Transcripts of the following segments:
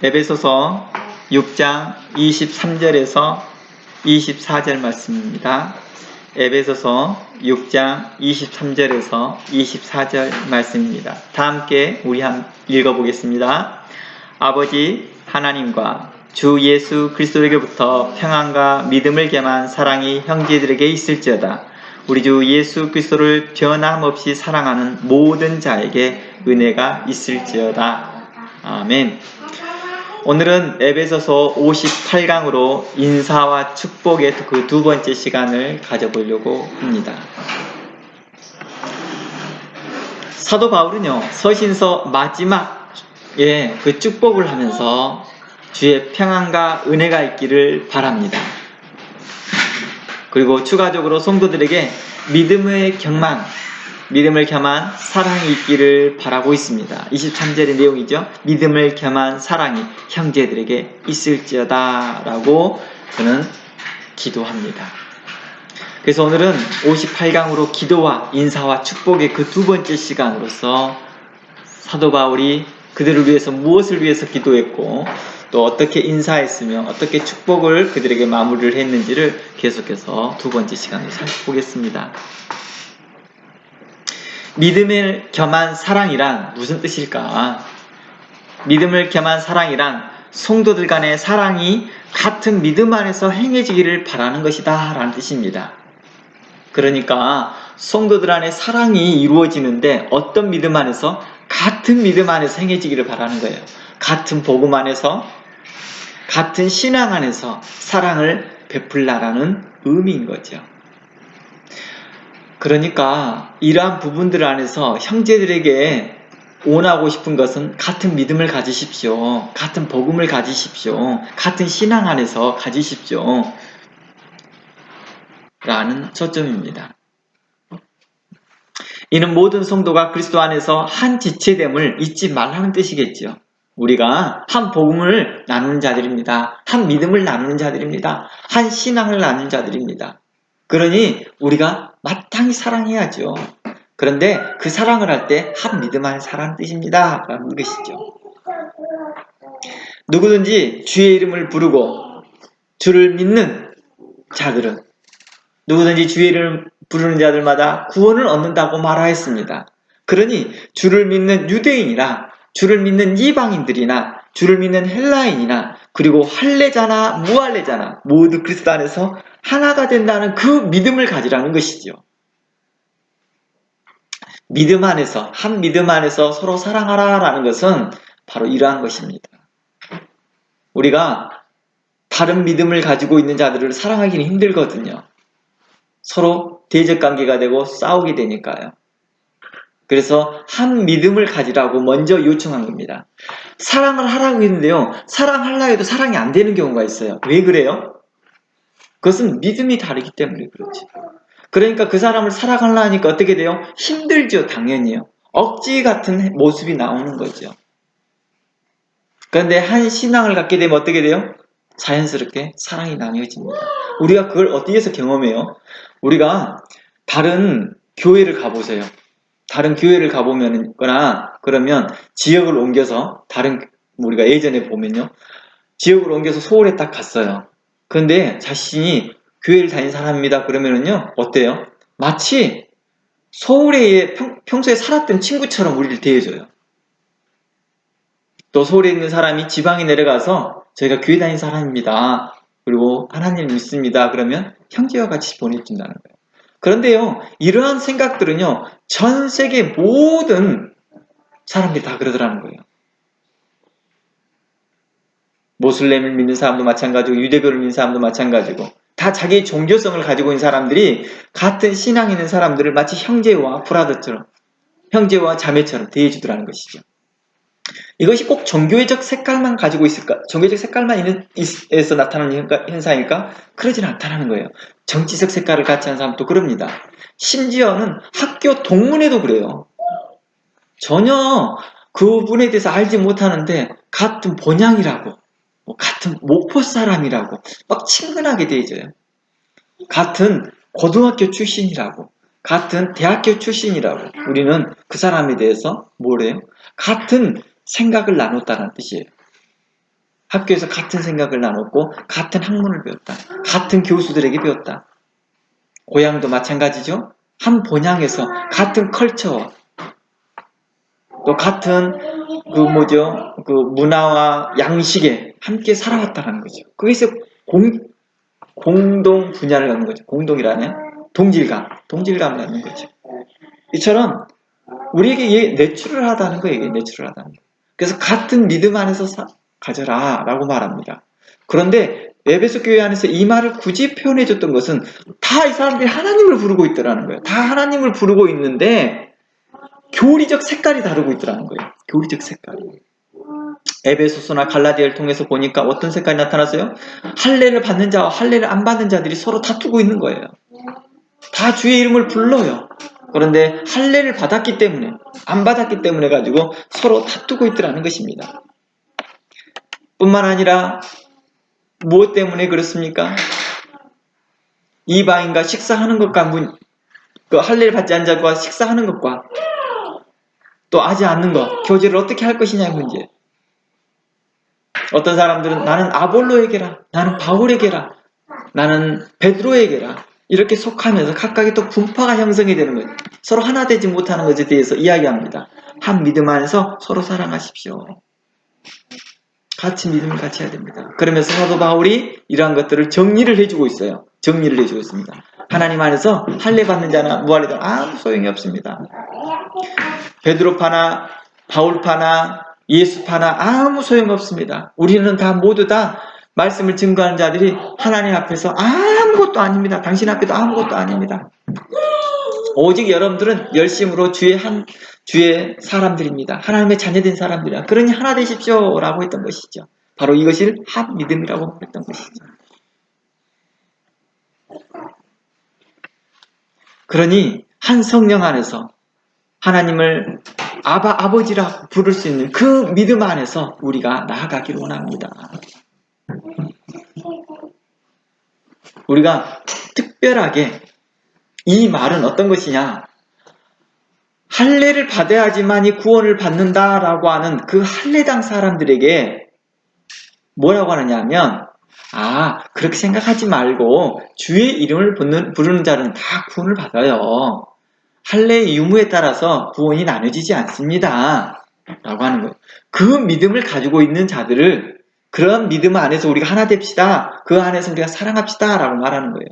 에베소서 6장 23절에서 24절 말씀입니다. 에베소서 6장 23절에서 24절 말씀입니다. 다 함께 우리 읽어보겠습니다. 아버지 하나님과 주 예수 그리스도에게부터 평안과 믿음을 겸한 사랑이 형제들에게 있을지어다. 우리 주 예수 그리스도를 변함없이 사랑하는 모든 자에게 은혜가 있을지어다. 아멘. 오늘은 에베소서 58강으로 인사와 축복의 그 두 번째 시간을 가져보려고 합니다. 사도 바울은요, 서신서 마지막에 그 축복을 하면서 주의 평안과 은혜가 있기를 바랍니다. 그리고 추가적으로 성도들에게 믿음을 겸한 사랑이 있기를 바라고 있습니다. 23절의 내용이죠. 믿음을 겸한 사랑이 형제들에게 있을지어다 라고 저는 기도합니다. 그래서 오늘은 58강으로 기도와 인사와 축복의 그 두 번째 시간으로서 사도 바울이 그들을 위해서 무엇을 위해서 기도했고 또 어떻게 인사했으며 어떻게 축복을 그들에게 마무리를 했는지를 계속해서 두 번째 시간으로 살펴보겠습니다. 믿음을 겸한 사랑이란 무슨 뜻일까? 믿음을 겸한 사랑이란 성도들 간의 사랑이 같은 믿음 안에서 행해지기를 바라는 것이다 라는 뜻입니다. 그러니까 성도들 안에 사랑이 이루어지는데 어떤 믿음 안에서? 같은 믿음 안에서 행해지기를 바라는 거예요. 같은 복음 안에서, 같은 신앙 안에서 사랑을 베풀라라는 의미인 거죠. 그러니까 이러한 부분들 안에서 형제들에게 원하고 싶은 것은 같은 믿음을 가지십시오. 같은 복음을 가지십시오. 같은 신앙 안에서 가지십시오. 라는 초점입니다. 이는 모든 성도가 그리스도 안에서 한 지체됨을 잊지 말라는 뜻이겠죠. 우리가 한 복음을 나누는 자들입니다. 한 믿음을 나누는 자들입니다. 한 신앙을 나누는 자들입니다. 그러니 우리가 마땅히 사랑해야죠. 그런데 그 사랑을 할 때 한 믿음 안에 사랑하는 뜻입니다. 라는 것이죠. 누구든지 주의 이름을 부르고 주를 믿는 자들은 누구든지 주의 이름을 부르는 자들마다 구원을 얻는다고 말하였습니다. 그러니 주를 믿는 유대인이나 주를 믿는 이방인들이나 주를 믿는 헬라인이나 그리고 할례자나 무할례자나 모두 그리스도 안에서 하나가 된다는 그 믿음을 가지라는 것이죠. 믿음 안에서, 한 믿음 안에서 서로 사랑하라라는 것은 바로 이러한 것입니다. 우리가 다른 믿음을 가지고 있는 자들을 사랑하기는 힘들거든요. 서로 대적관계가 되고 싸우게 되니까요. 그래서 한 믿음을 가지라고 먼저 요청한 겁니다. 사랑을 하라고 했는데요. 사랑하려 해도 사랑이 안 되는 경우가 있어요. 왜 그래요? 그것은 믿음이 다르기 때문에 그렇지. 그러니까 그 사람을 사랑하려 하니까 어떻게 돼요? 힘들죠. 당연히요. 억지 같은 모습이 나오는 거죠. 그런데 한 신앙을 갖게 되면 어떻게 돼요? 자연스럽게 사랑이 나뉘어집니다. 우리가 그걸 어디에서 경험해요? 우리가 다른 교회를 가보세요. 다른 교회를 가보면거나 그러면 지역을 옮겨서 우리가 예전에 보면요. 지역을 옮겨서 서울에 딱 갔어요. 그런데 자신이 교회를 다닌 사람입니다. 그러면은요. 어때요? 마치 서울에 평소에 살았던 친구처럼 우리를 대해줘요. 또 서울에 있는 사람이 지방에 내려가서 저희가 교회 다닌 사람입니다. 그리고 하나님을 믿습니다. 그러면 형제와 같이 보내준다는 거예요. 그런데요. 이러한 생각들은요. 전 세계 모든 사람들이 다 그러더라는 거예요. 모슬렘을 믿는 사람도 마찬가지고 유대교를 믿는 사람도 마찬가지고 다 자기의 종교성을 가지고 있는 사람들이 같은 신앙 있는 사람들을 마치 형제와 브라더처럼 형제와 자매처럼 대해주더라는 것이죠. 이것이 꼭 종교적 색깔만 가지고 있을까? 종교적 색깔만 에서 나타나는 현상일까? 그러지는 않다는 거예요. 정치적 색깔을 같이 하는 사람도 그럽니다. 심지어는 학교 동문회도 그래요. 전혀 그분에 대해서 알지 못하는데 같은 본향이라고 같은 목포 사람이라고 막 친근하게 대해져요. 같은 고등학교 출신이라고 같은 대학교 출신이라고 우리는 그 사람에 대해서 뭐래요? 같은 생각을 나눴다는 뜻이에요. 학교에서 같은 생각을 나눴고 같은 학문을 배웠다. 같은 교수들에게 배웠다. 고향도 마찬가지죠. 한 본향에서 같은 컬처, 또 같은 그 문화와 양식에 함께 살아왔다는 거죠. 거기서 공동 분야를 갖는 거죠. 공동이라면 동질감을 갖는 거죠. 이처럼 우리에게 내추럴하다는 거예요. 이게 내추럴하다는 거. 그래서 같은 믿음 안에서 가져라 라고 말합니다. 그런데 에베소 교회 안에서 이 말을 굳이 표현해 줬던 것은 다 이 사람들이 하나님을 부르고 있더라는 거예요. 다 하나님을 부르고 있는데 교리적 색깔이 다르고 있더라는 거예요. 교리적 색깔이. 에베소서나 갈라디아를 통해서 보니까 어떤 색깔이 나타났어요? 할례를 받는 자와 할례를 안 받는 자들이 서로 다투고 있는 거예요. 다 주의 이름을 불러요. 그런데 할례를 받았기 때문에 안 받았기 때문에 가지고 서로 다투고 있더라는 것입니다. 뿐만 아니라 무엇 때문에 그렇습니까? 이방인과 식사하는 것과 그 할례를 받지 않은 자와 식사하는 것과 또 하지 않는 것, 교제를 어떻게 할 것이냐의 문제. 어떤 사람들은 나는 아볼로에게라, 나는 바울에게라, 나는 베드로에게라 이렇게 속하면서 각각의 또 분파가 형성이 되는 거예요. 서로 하나 되지 못하는 것에 대해서 이야기합니다. 한 믿음 안에서 서로 사랑하십시오. 같이 믿음을 같이 해야 됩니다. 그러면서 사도 바울이 이러한 것들을 정리를 해주고 있어요. 정리를 해주고 있습니다. 하나님 안에서 할례 받는 자나 무할례자 아무 소용이 없습니다. 베드로파나 바울파나 예수파나 아무 소용없습니다. 우리는 다 모두 다 말씀을 증거하는 자들이 하나님 앞에서 아무것도 아닙니다. 당신 앞에도 아무것도 아닙니다. 오직 여러분들은 열심으로 주의 사람들입니다. 하나님의 자녀된 사람들이라. 그러니 하나 되십시오 라고 했던 것이죠. 바로 이것을 한 믿음이라고 했던 것이죠. 그러니 한 성령 안에서 하나님을 아버지라 부를 수 있는 그 믿음 안에서 우리가 나아가기를 원합니다. 우리가 특별하게 이 말은 어떤 것이냐? 할례를 받아야지만이 구원을 받는다라고 하는 그 할례당 사람들에게 뭐라고 하느냐 하면 그렇게 생각하지 말고 주의 이름을 부르는 자는 다 구원을 받아요. 할례의 유무에 따라서 구원이 나눠지지 않습니다. 라고 하는 거예요. 그 믿음을 가지고 있는 자들을 그런 믿음 안에서 우리가 하나 됩시다. 그 안에서 우리가 사랑합시다. 라고 말하는 거예요.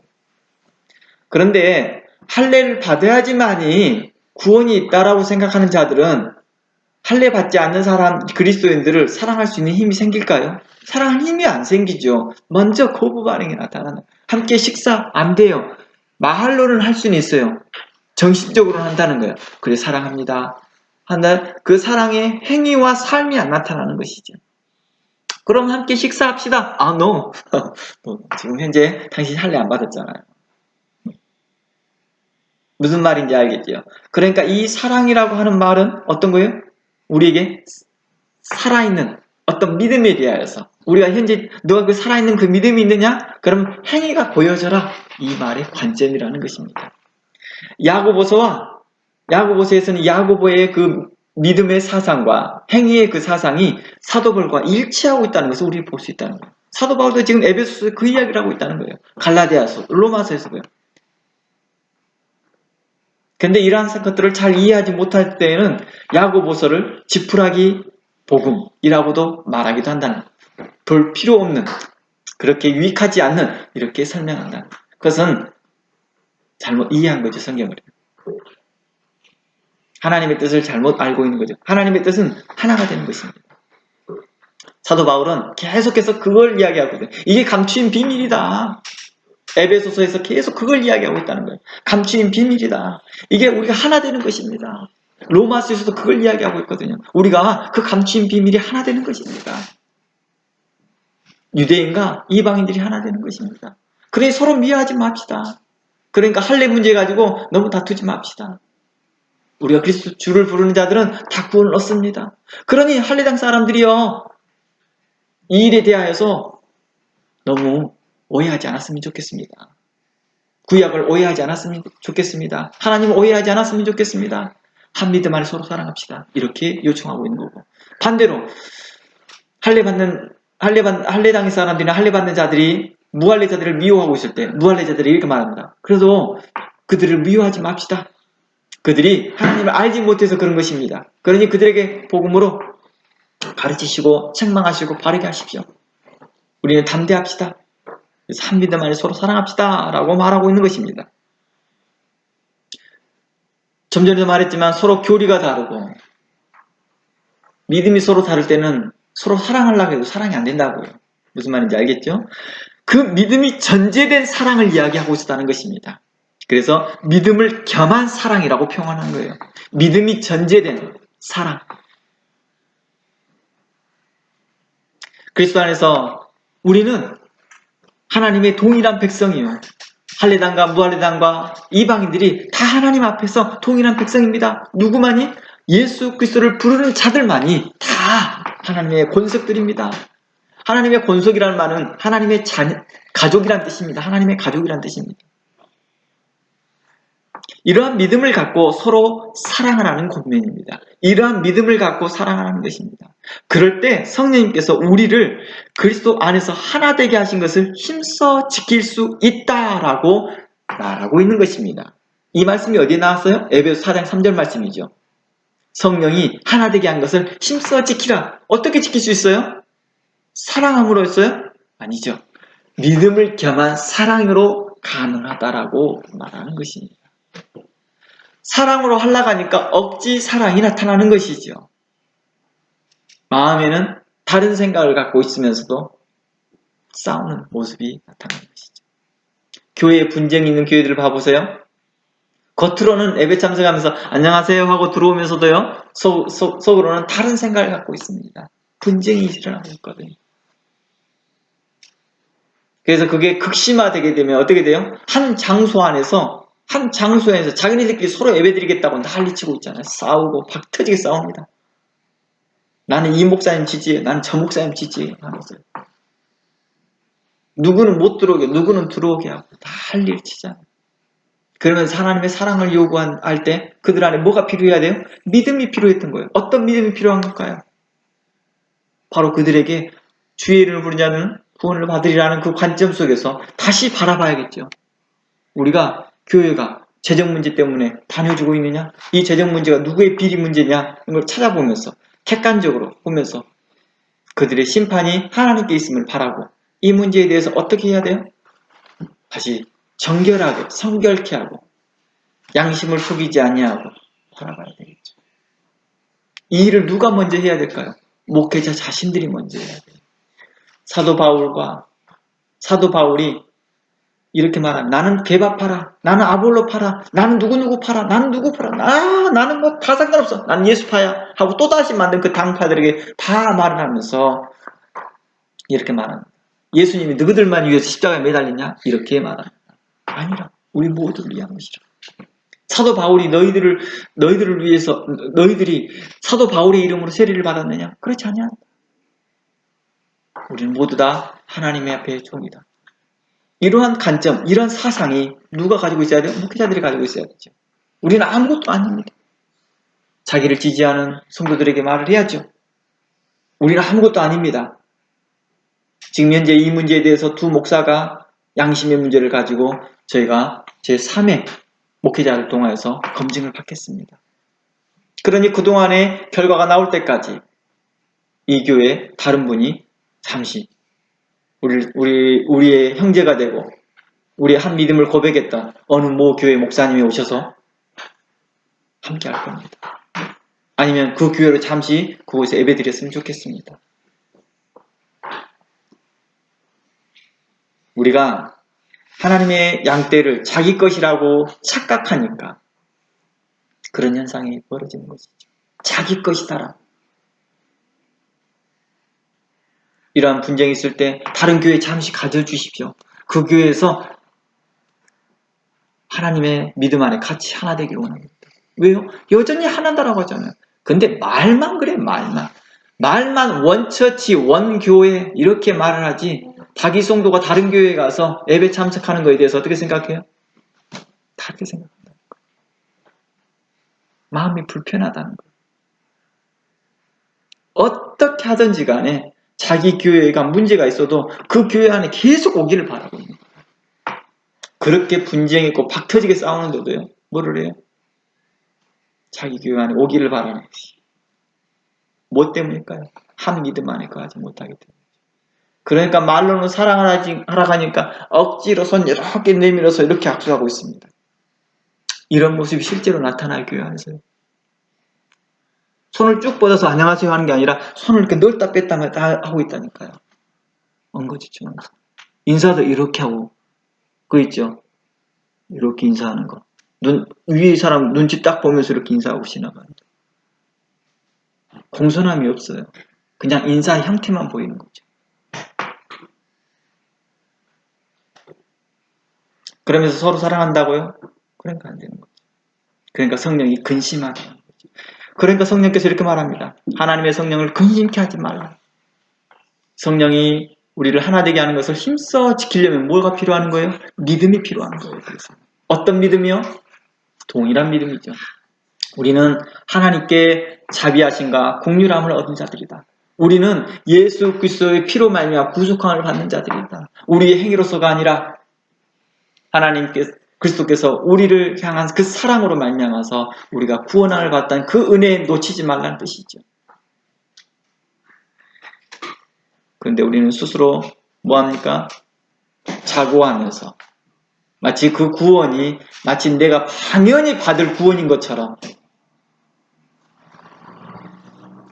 그런데 할례를 받아야지만이 구원이 있다라고 생각하는 자들은 할례 받지 않는 사람 그리스도인들을 사랑할 수 있는 힘이 생길까요? 사랑할 힘이 안 생기죠. 먼저 거부 반응이 나타나는. 함께 식사 안 돼요. 마할로는 할 수는 있어요. 정신적으로는 한다는 거예요. 그래 사랑합니다. 한다. 그 사랑의 행위와 삶이 안 나타나는 것이죠. 그럼 함께 식사합시다. no. 지금 현재 당신 할례 안 받았잖아요. 무슨 말인지 알겠죠? 그러니까 이 사랑이라고 하는 말은 어떤 거예요? 우리에게 살아있는 어떤 믿음에 대하여서 우리가 현재 너가 그 살아있는 그 믿음이 있느냐? 그럼 행위가 보여져라. 이 말의 관점이라는 것입니다. 야고보서에서는 야고보의 그 믿음의 사상과 행위의 그 사상이 사도 바울과 일치하고 있다는 것을 우리가 볼 수 있다는 거예요. 사도 바울도 지금 에베소서에 그 이야기를 하고 있다는 거예요. 갈라디아서, 로마서에서도요. 근데 이러한 것들을 잘 이해하지 못할 때에는 야고보서를 지푸라기 복음이라고도 말하기도 한다는 거예요. 볼 필요 없는, 그렇게 유익하지 않는 이렇게 설명한다. 그것은 잘못 이해한 거죠, 성경을. 하나님의 뜻을 잘못 알고 있는 거죠. 하나님의 뜻은 하나가 되는 것입니다. 사도 바울은 계속해서 그걸 이야기하고 있어요. 이게 감추인 비밀이다. 에베소서에서 계속 그걸 이야기하고 있다는 거예요. 감추인 비밀이다. 이게 우리가 하나 되는 것입니다. 로마서에서도 그걸 이야기하고 있거든요. 우리가 그 감추인 비밀이 하나 되는 것입니다. 유대인과 이방인들이 하나 되는 것입니다. 그러니 서로 미워하지 맙시다. 그러니까 할례 문제 가지고 너무 다투지 맙시다. 우리가 그리스도 주를 부르는 자들은 다 구원을 얻습니다. 그러니 할례당 사람들이요, 이 일에 대하여서 너무 오해하지 않았으면 좋겠습니다. 구약을 오해하지 않았으면 좋겠습니다. 하나님을 오해하지 않았으면 좋겠습니다. 한 믿음 안에 서로 사랑합시다. 이렇게 요청하고 있는 거고, 반대로 할례 받는 할례당의 사람들이나 할례받는 자들이 무할례자들을 미워하고 있을 때 무할례자들이 이렇게 말합니다. 그래도 그들을 미워하지 맙시다. 그들이 하나님을 알지 못해서 그런 것입니다. 그러니 그들에게 복음으로 가르치시고 책망하시고 바르게 하십시오. 우리는 담대합시다. 그래서 한 믿음 안에 서로 사랑합시다 라고 말하고 있는 것입니다. 좀 전에도 말했지만 서로 교리가 다르고 믿음이 서로 다를 때는 서로 사랑하려고 해도 사랑이 안 된다고요. 무슨 말인지 알겠죠? 그 믿음이 전제된 사랑을 이야기하고 있다는 것입니다. 그래서 믿음을 겸한 사랑이라고 표현한 거예요. 믿음이 전제된 사랑. 그리스도 안에서 우리는 하나님의 동일한 백성이요. 할례당과 무할례당과 이방인들이 다 하나님 앞에서 동일한 백성입니다. 누구만이? 예수 그리스도를 부르는 자들만이 다 하나님의 권속들입니다. 하나님의 권속이라는 말은 하나님의 가족이란 뜻입니다. 하나님의 가족이란 뜻입니다. 이러한 믿음을 갖고 서로 사랑을 하는 권면입니다. 이러한 믿음을 갖고 사랑하는 것입니다. 그럴 때 성령님께서 우리를 그리스도 안에서 하나 되게 하신 것을 힘써 지킬 수 있다라고 말하고 있는 것입니다. 이 말씀이 어디에 나왔어요? 에베소 4장 3절 말씀이죠. 성령이 하나 되게 한 것을 힘써 지키라. 어떻게 지킬 수 있어요? 사랑함으로 했어요? 아니죠. 믿음을 겸한 사랑으로 가능하다라고 말하는 것입니다. 사랑으로 하려고 하니까 억지 사랑이 나타나는 것이죠. 마음에는 다른 생각을 갖고 있으면서도 싸우는 모습이 나타나는 것이죠. 교회에 분쟁이 있는 교회들을 봐보세요. 겉으로는 예배 참석하면서 안녕하세요 하고 들어오면서도요, 속으로는 다른 생각을 갖고 있습니다. 분쟁이 일어나고 있거든요. 그래서 그게 극심화되게 되면 어떻게 돼요? 한 장소에서 자기네들끼리 서로 예배드리겠다고 난리치고 있잖아요. 싸우고 박 터지게 싸웁니다. 나는 이 목사님 지지해, 나는 저 목사님 지지해 하면서 누구는 못 들어오게, 누구는 들어오게 하고 난리를 치잖아요. 그러면서 하나님의 사랑을 요구할 때 그들 안에 뭐가 필요해야 돼요? 믿음이 필요했던 거예요. 어떤 믿음이 필요한 걸까요? 바로 그들에게 주의 이름을 부르는 자는 구원을 받으리라는 그 관점 속에서 다시 바라봐야겠죠. 우리가 교회가 재정 문제 때문에 다녀주고 있느냐? 이 재정 문제가 누구의 비리 문제냐? 이런 걸 찾아보면서 객관적으로 보면서 그들의 심판이 하나님께 있음을 바라고 이 문제에 대해서 어떻게 해야 돼요? 다시 정결하게 성결케 하고 양심을 속이지 아니하고 바라봐야 되겠죠. 이 일을 누가 먼저 해야 될까요? 목회자 자신들이 먼저 해야 돼요. 사도 바울이 이렇게 말합니다. 나는 개밥 팔아, 나는 아볼로 팔아, 나는 누구 팔아, 나는 누구 팔아, 나는 뭐 다 상관없어, 나는 예수파야 하고 또다시 만든 그 당파들에게 다 말을 하면서 이렇게 말합니다. 예수님이 너희들만 위해서 십자가에 매달리냐? 이렇게 말합니다. 아니라 우리 모두를 위한 것이라. 사도 바울이 너희들을 위해서 너희들이 사도 바울의 이름으로 세례를 받았느냐? 그렇지 않냐? 우리는 모두 다 하나님의 앞에 종이다. 이러한 관점, 이런 사상이 누가 가지고 있어야 돼요? 목회자들이 가지고 있어야 되죠. 우리는 아무것도 아닙니다. 자기를 지지하는 성도들에게 말을 해야죠. 우리는 아무것도 아닙니다. 지금 현재 이 문제에 대해서 두 목사가 양심의 문제를 가지고 저희가 제3회 목회자를 통하여서 검증을 받겠습니다. 그러니 그동안의 결과가 나올 때까지 이 교회 다른 분이 잠시 우리의 형제가 되고 우리의 한 믿음을 고백했던 어느 모 교회 목사님이 오셔서 함께 할 겁니다. 아니면 그 교회로 잠시 그곳에 예배드렸으면 좋겠습니다. 우리가 하나님의 양떼를 자기 것이라고 착각하니까 그런 현상이 벌어지는 것이죠. 자기 것이다라. 이러한 분쟁이 있을 때 다른 교회에 잠시 가져주십시오. 그 교회에서 하나님의 믿음 안에 같이 하나 되기를 원합니다. 왜요? 여전히 하나다라고 하잖아요. 근데 말만 그래, 말만 원처치, 원교회 이렇게 말을 하지 자기 성도가 다른 교회에 가서 예배 참석하는 거에 대해서 어떻게 생각해요? 다르게 생각한다는 거예요. 마음이 불편하다는 거예요. 어떻게 하든지 간에 자기 교회가 문제가 있어도 그 교회 안에 계속 오기를 바라고 있는 거예요. 그렇게 분쟁있고 박 터지게 싸우는데도요. 뭐를 해요? 자기 교회 안에 오기를 바라는 것이. 뭐 때문일까요? 한 믿음 안에 거하지 못하기 때문에. 그러니까 말로는 사랑을 하라 하니까 억지로 손 이렇게 내밀어서 이렇게 악수하고 있습니다. 이런 모습이 실제로 나타나요, 교회 안에서요. 손을 쭉 뻗어서 안녕하세요 하는 게 아니라 손을 이렇게 넣었다 뺐다 하고 있다니까요. 엉거주춤하면서. 인사도 이렇게 하고, 그거 있죠? 이렇게 인사하는 거. 위에 사람 눈치 딱 보면서 이렇게 인사하고 지나가는 거. 공손함이 없어요. 그냥 인사 형태만 보이는 거죠. 그러면서 서로 사랑한다고요? 그러니까 안 되는 거죠. 그러니까 성령이 근심하게 하는 거죠. 그러니까 성령께서 이렇게 말합니다. 하나님의 성령을 근심케 하지 말라. 성령이 우리를 하나 되게 하는 것을 힘써 지키려면 뭐가 필요한 거예요? 믿음이 필요한 거예요. 그래서 어떤 믿음이요? 동일한 믿음이죠. 우리는 하나님께 자비하심과 공률함을 얻은 자들이다. 우리는 예수 그리스도의 피로 말미암아 구속함을 받는 자들이다. 우리의 행위로서가 아니라 그리스도께서 우리를 향한 그 사랑으로 말미암아서 우리가 구원함을 받다는 그 은혜에 놓치지 말라는 뜻이죠. 그런데 우리는 스스로 뭐합니까? 자고하면서 마치 그 구원이 마치 내가 당연히 받을 구원인 것처럼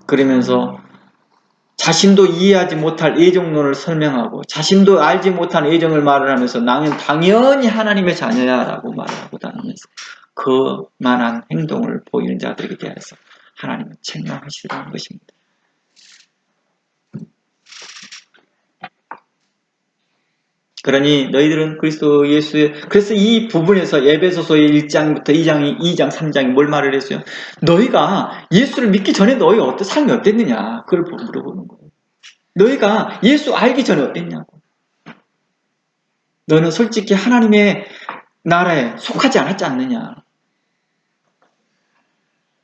그러면서 자신도 이해하지 못할 애정론을 설명하고 자신도 알지 못한 애정을 말을 하면서 나는 당연히 하나님의 자녀야 라고 말하고 다니면서 그만한 행동을 보이는 자들에게 대해서 하나님은 책망하시라는 것입니다. 그러니 너희들은 그리스도 예수의 그래서 이 부분에서 에베소서의 1장부터 2장 3장이 뭘 말을 했어요? 너희가 예수를 믿기 전에 너희 삶이 어땠느냐 그걸 물어보는 거예요. 너희가 예수 알기 전에 어땠냐고. 너는 솔직히 하나님의 나라에 속하지 않았지 않느냐.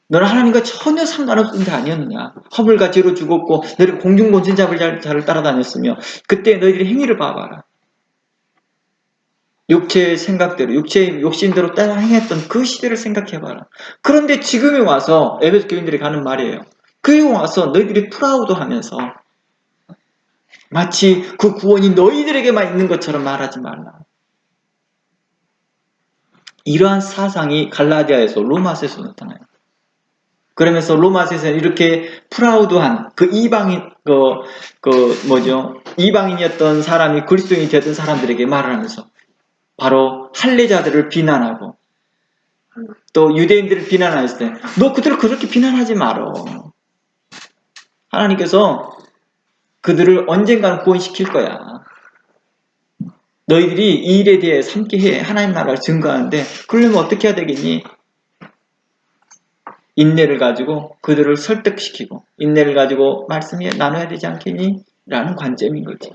너는 하나님과 전혀 상관없는 데 아니었느냐. 허물과 죄로 죽었고 너희가 공중본신자를 따라다녔으며 그때 너희들의 행위를 봐봐라. 육체의 생각대로 육체의 욕심대로 따라 행했던 그 시대를 생각해봐라. 그런데 지금에 와서 에베소 교인들이 가는 말이에요. 그에 와서 너희들이 프라우드하면서 마치 그 구원이 너희들에게만 있는 것처럼 말하지 말라. 이러한 사상이 갈라디아에서 로마서에서 나타나요. 그러면서 로마서에서는 이렇게 프라우드한 그 이방인이었던 사람이 그리스도인이 되었던 사람들에게 말을 하면서 바로 할례자들을 비난하고 또 유대인들을 비난했을 때 너 그들을 그렇게 비난하지 말어. 하나님께서 그들을 언젠가는 구원시킬 거야. 너희들이 이 일에 대해 함께 해 하나님 나라를 증거하는데 그러려면 어떻게 해야 되겠니? 인내를 가지고 그들을 설득시키고 인내를 가지고 말씀이 나눠야 되지 않겠니? 라는 관점인 거지.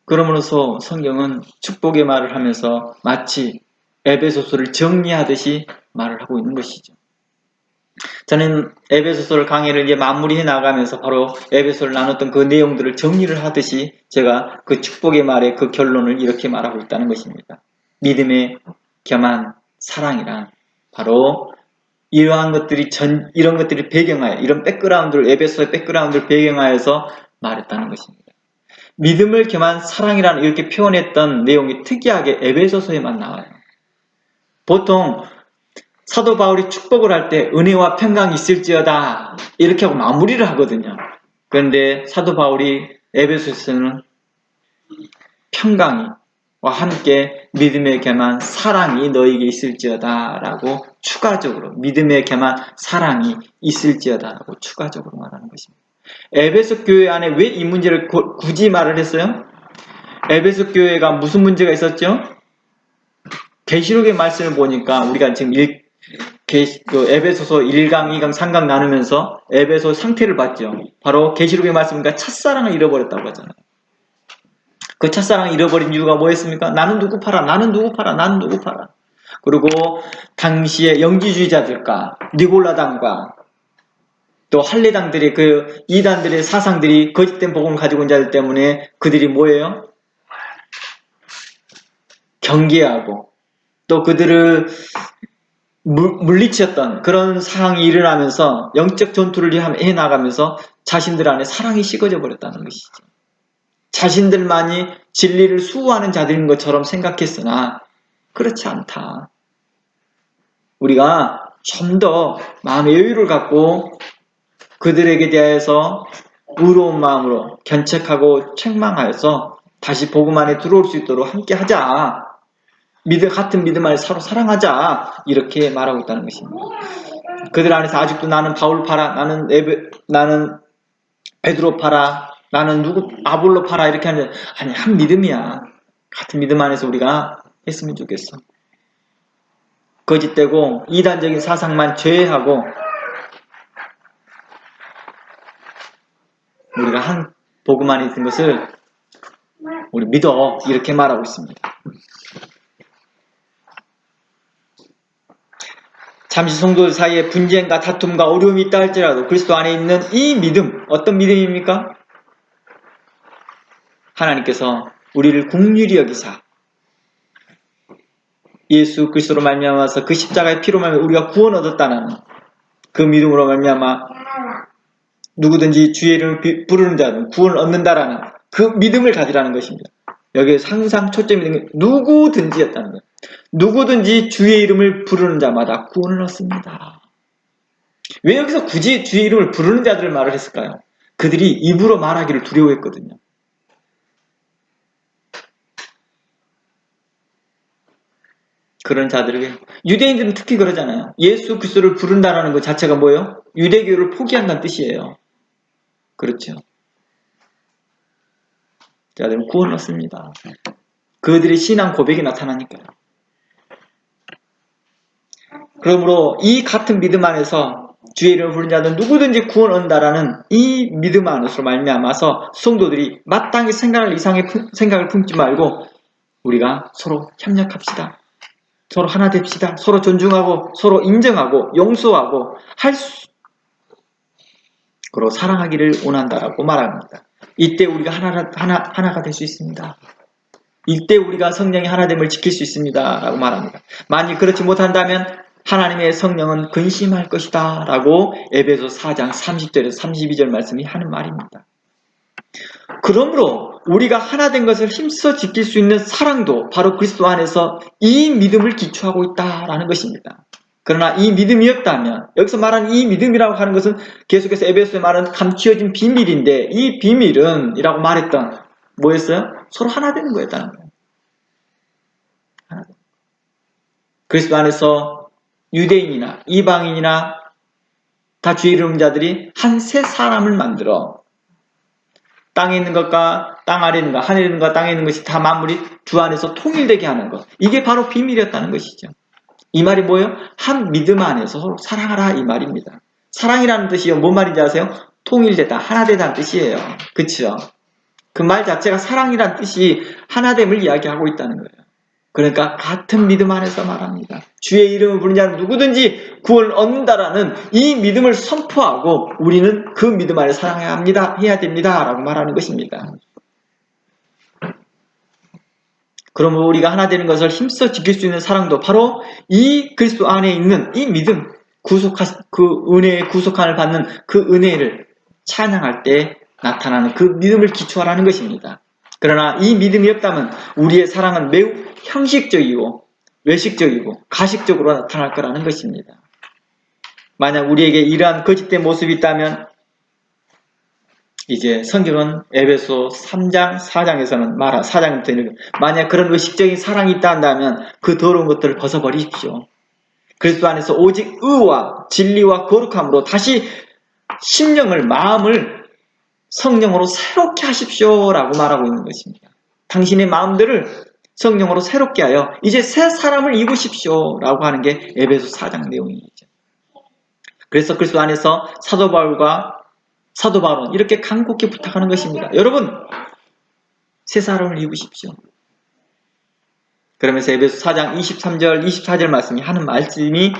그러므로서 성경은 축복의 말을 하면서 마치 에베소서를 정리하듯이 말을 하고 있는 것이죠. 저는 에베소서를 강의를 이제 마무리해 나가면서 바로 에베소서를 나눴던 그 내용들을 정리를 하듯이 제가 그 축복의 말의 그 결론을 이렇게 말하고 있다는 것입니다. 믿음의 겸한 사랑이란 바로 이러한 것들이 이런 것들이 배경하여 이런 백그라운드를 에베소의 백그라운드를 배경하여서 말했다는 것입니다. 믿음을 겸한 사랑이라는 이렇게 표현했던 내용이 특이하게 에베소서에만 나와요. 보통 사도 바울이 축복을 할 때 은혜와 평강이 있을지어다 이렇게 하고 마무리를 하거든요. 그런데 사도 바울이 에베소서에서는 평강과 함께 믿음에 겸한 사랑이 너에게 있을지어다 라고 추가적으로 믿음에 겸한 사랑이 있을지어다 라고 추가적으로 말하는 것입니다. 에베소 교회 안에 왜 이 문제를 굳이 말을 했어요? 에베소 교회가 무슨 문제가 있었죠? 계시록의 말씀을 보니까 우리가 지금 에베소서 1강, 2강, 3강 나누면서 에베소 상태를 봤죠. 바로 계시록의 말씀이니까 첫사랑을 잃어버렸다고 하잖아요. 그 첫사랑을 잃어버린 이유가 뭐였습니까? 나는 누구 팔아? 나는 누구 팔아? 나는 누구 팔아? 그리고 당시의 영지주의자들과 니골라당과 또 할례당들의 그 이단들의 사상들이 거짓된 복음을 가지고 온 자들 때문에 그들이 뭐예요? 경계하고 또 그들을 물리쳤던 그런 상황이 일어나면서 영적 전투를 해나가면서 자신들 안에 사랑이 식어져 버렸다는 것이죠. 자신들만이 진리를 수호하는 자들인 것처럼 생각했으나 그렇지 않다. 우리가 좀 더 마음의 여유를 갖고 그들에게 대해서 의로운 마음으로 견책하고 책망하여서 다시 복음 안에 들어올 수 있도록 함께 하자. 같은 믿음 안에 서로 사랑하자. 이렇게 말하고 있다는 것입니다. 그들 안에서 아직도 나는 바울 파라, 나는 베드로 파라, 나는 아볼로 파라 이렇게 하는데 아니 한 믿음이야. 같은 믿음 안에서 우리가 했으면 좋겠어. 거짓되고 이단적인 사상만 제외하고 우리가 한 복음 안에 있는 것을 우리 믿어 이렇게 말하고 있습니다. 잠시 성도들 사이에 분쟁과 다툼과 어려움이 있다 할지라도 그리스도 안에 있는 이 믿음, 어떤 믿음입니까? 하나님께서 우리를 긍휼히 여기사 예수 그리스도로 말미암아서 그 십자가의 피로 말미암아 우리가 구원 얻었다는 그 믿음으로 말미암아 누구든지 주의 이름을 부르는 자는 구원을 얻는다라는 그 믿음을 가지라는 것입니다. 여기에 항상 초점이 있는 게 누구든지였다는 거예요. 누구든지 주의 이름을 부르는 자마다 구원을 얻습니다. 왜 여기서 굳이 주의 이름을 부르는 자들을 말을 했을까요? 그들이 입으로 말하기를 두려워했거든요. 그런 자들을 유대인들은 특히 그러잖아요. 예수 그리스도를 부른다라는 것 자체가 뭐예요? 유대교를 포기한다는 뜻이에요. 그렇죠. 자들은 구원을 얻습니다. 그들의 신앙 고백이 나타나니까요. 그러므로 이 같은 믿음 안에서 주의 이름을 부르는 자는 누구든지 구원 얻는다라는 이 믿음 안에서 말미암아서 성도들이 마땅히 이상의 생각을 품지 말고 우리가 서로 협력합시다. 서로 하나 됩시다. 서로 존중하고 서로 인정하고 용서하고 그리고 사랑하기를 원한다라고 말합니다. 이때 우리가 하나가 될 수 있습니다. 이때 우리가 성령의 하나됨을 지킬 수 있습니다. 라고 말합니다. 만일 그렇지 못한다면 하나님의 성령은 근심할 것이다. 라고 에베소 4장 30절에서 32절 말씀이 하는 말입니다. 그러므로 우리가 하나된 것을 힘써 지킬 수 있는 사랑도 바로 그리스도 안에서 이 믿음을 기초하고 있다라는 것입니다. 그러나 이 믿음이 없다면 여기서 말하는 이 믿음이라고 하는 것은 계속해서 에베소에 말하는 감추어진 비밀인데 이 비밀은 이라고 말했던 뭐였어요? 서로 하나 되는 거였다는 거예요. 그리스도 안에서 유대인이나 이방인이나 다 주의 이름 자들이 한 세 사람을 만들어 땅에 있는 것과 땅 아래에 있는 것, 하늘에 있는 것과 땅에 있는 것이 다 만물이 주 안에서 통일되게 하는 것. 이게 바로 비밀이었다는 것이죠. 이 말이 뭐예요? 한 믿음 안에서 서로 사랑하라 이 말입니다. 사랑이라는 뜻이요. 뭔 말인지 아세요? 통일되다, 하나되다는 뜻이에요. 그렇죠? 그 말 자체가 사랑이라는 뜻이 하나됨을 이야기하고 있다는 거예요. 그러니까 같은 믿음 안에서 말합니다. 주의 이름을 부르는 자는 누구든지 구원을 얻는다라는 이 믿음을 선포하고 우리는 그 믿음 안에 사랑해야 합니다. 해야 됩니다. 라고 말하는 것입니다. 그러므로 우리가 하나 되는 것을 힘써 지킬 수 있는 사랑도 바로 이 그리스도 안에 있는 이 믿음, 그 은혜의 구속함을 받는 그 은혜를 찬양할 때 나타나는 그 믿음을 기초하라는 것입니다. 그러나 이 믿음이 없다면 우리의 사랑은 매우 형식적이고 외식적이고 가식적으로 나타날 거라는 것입니다. 만약 우리에게 이러한 거짓된 모습이 있다면 이제 성경은 에베소 3장, 4장에서는 4장부터 만약 그런 의식적인 사랑이 있다 한다면 그 더러운 것들을 벗어버리십시오. 그리스도 안에서 오직 의와 진리와 거룩함으로 다시 심령을, 마음을 성령으로 새롭게 하십시오 라고 말하고 있는 것입니다. 당신의 마음들을 성령으로 새롭게 하여 이제 새 사람을 입으십시오 라고 하는 게 에베소 4장 내용이죠. 그래서 그리스도 안에서 사도 바울은 이렇게 간곡히 부탁하는 것입니다. 여러분, 새 사람을 입으십시오. 그러면서 에베소 4장 23절 24절 말씀이 하는 말씀이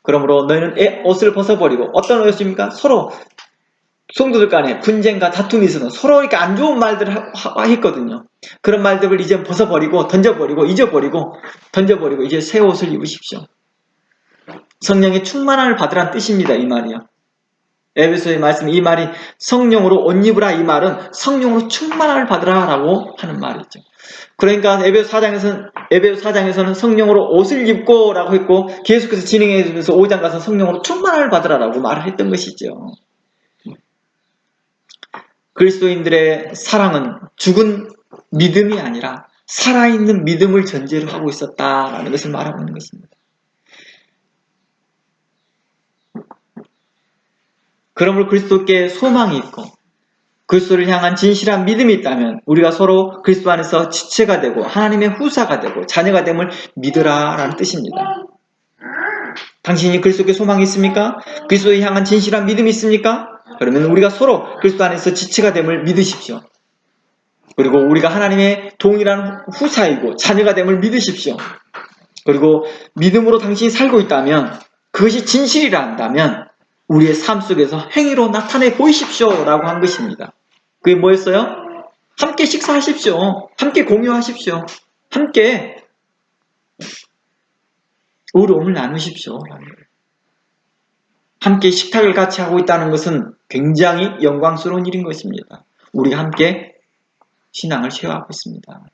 그러므로 너희는 옷을 벗어버리고 어떤 옷입니까? 서로 성도들 간에 분쟁과 다툼이 있어서 서로 이렇게 안 좋은 말들을 했거든요. 그런 말들을 이제 벗어버리고 던져버리고 잊어버리고 던져버리고 이제 새 옷을 입으십시오. 성령의 충만함을 받으라는 뜻입니다. 이 말이요. 에베소의 말씀 이 말이 성령으로 옷 입으라 이 말은 성령으로 충만함을 받으라라고 하는 말이죠. 그러니까 에베소 4장에서는 성령으로 옷을 입고라고 했고 계속해서 진행해 주면서 5장 가서 성령으로 충만함을 받으라라고 말을 했던 것이죠. 그리스도인들의 사랑은 죽은 믿음이 아니라 살아있는 믿음을 전제로 하고 있었다라는 것을 말하고 있는 것입니다. 그러므로 그리스도께 소망이 있고 그리스도를 향한 진실한 믿음이 있다면 우리가 서로 그리스도 안에서 지체가 되고 하나님의 후사가 되고 자녀가 됨을 믿으라라는 뜻입니다. 당신이 그리스도께 소망이 있습니까? 그리스도를 향한 진실한 믿음이 있습니까? 그러면 우리가 서로 그리스도 안에서 지체가 됨을 믿으십시오. 그리고 우리가 하나님의 동일한 후사이고 자녀가 됨을 믿으십시오. 그리고 믿음으로 당신이 살고 있다면 그것이 진실이라 한다면 우리의 삶 속에서 행위로 나타내 보이십시오 라고 한 것입니다. 그게 뭐였어요? 함께 식사하십시오. 함께 공유하십시오. 함께 의로움을 나누십시오. 함께 식탁을 같이 하고 있다는 것은 굉장히 영광스러운 일인 것입니다. 우리가 함께 신앙을 쉐어하고 있습니다.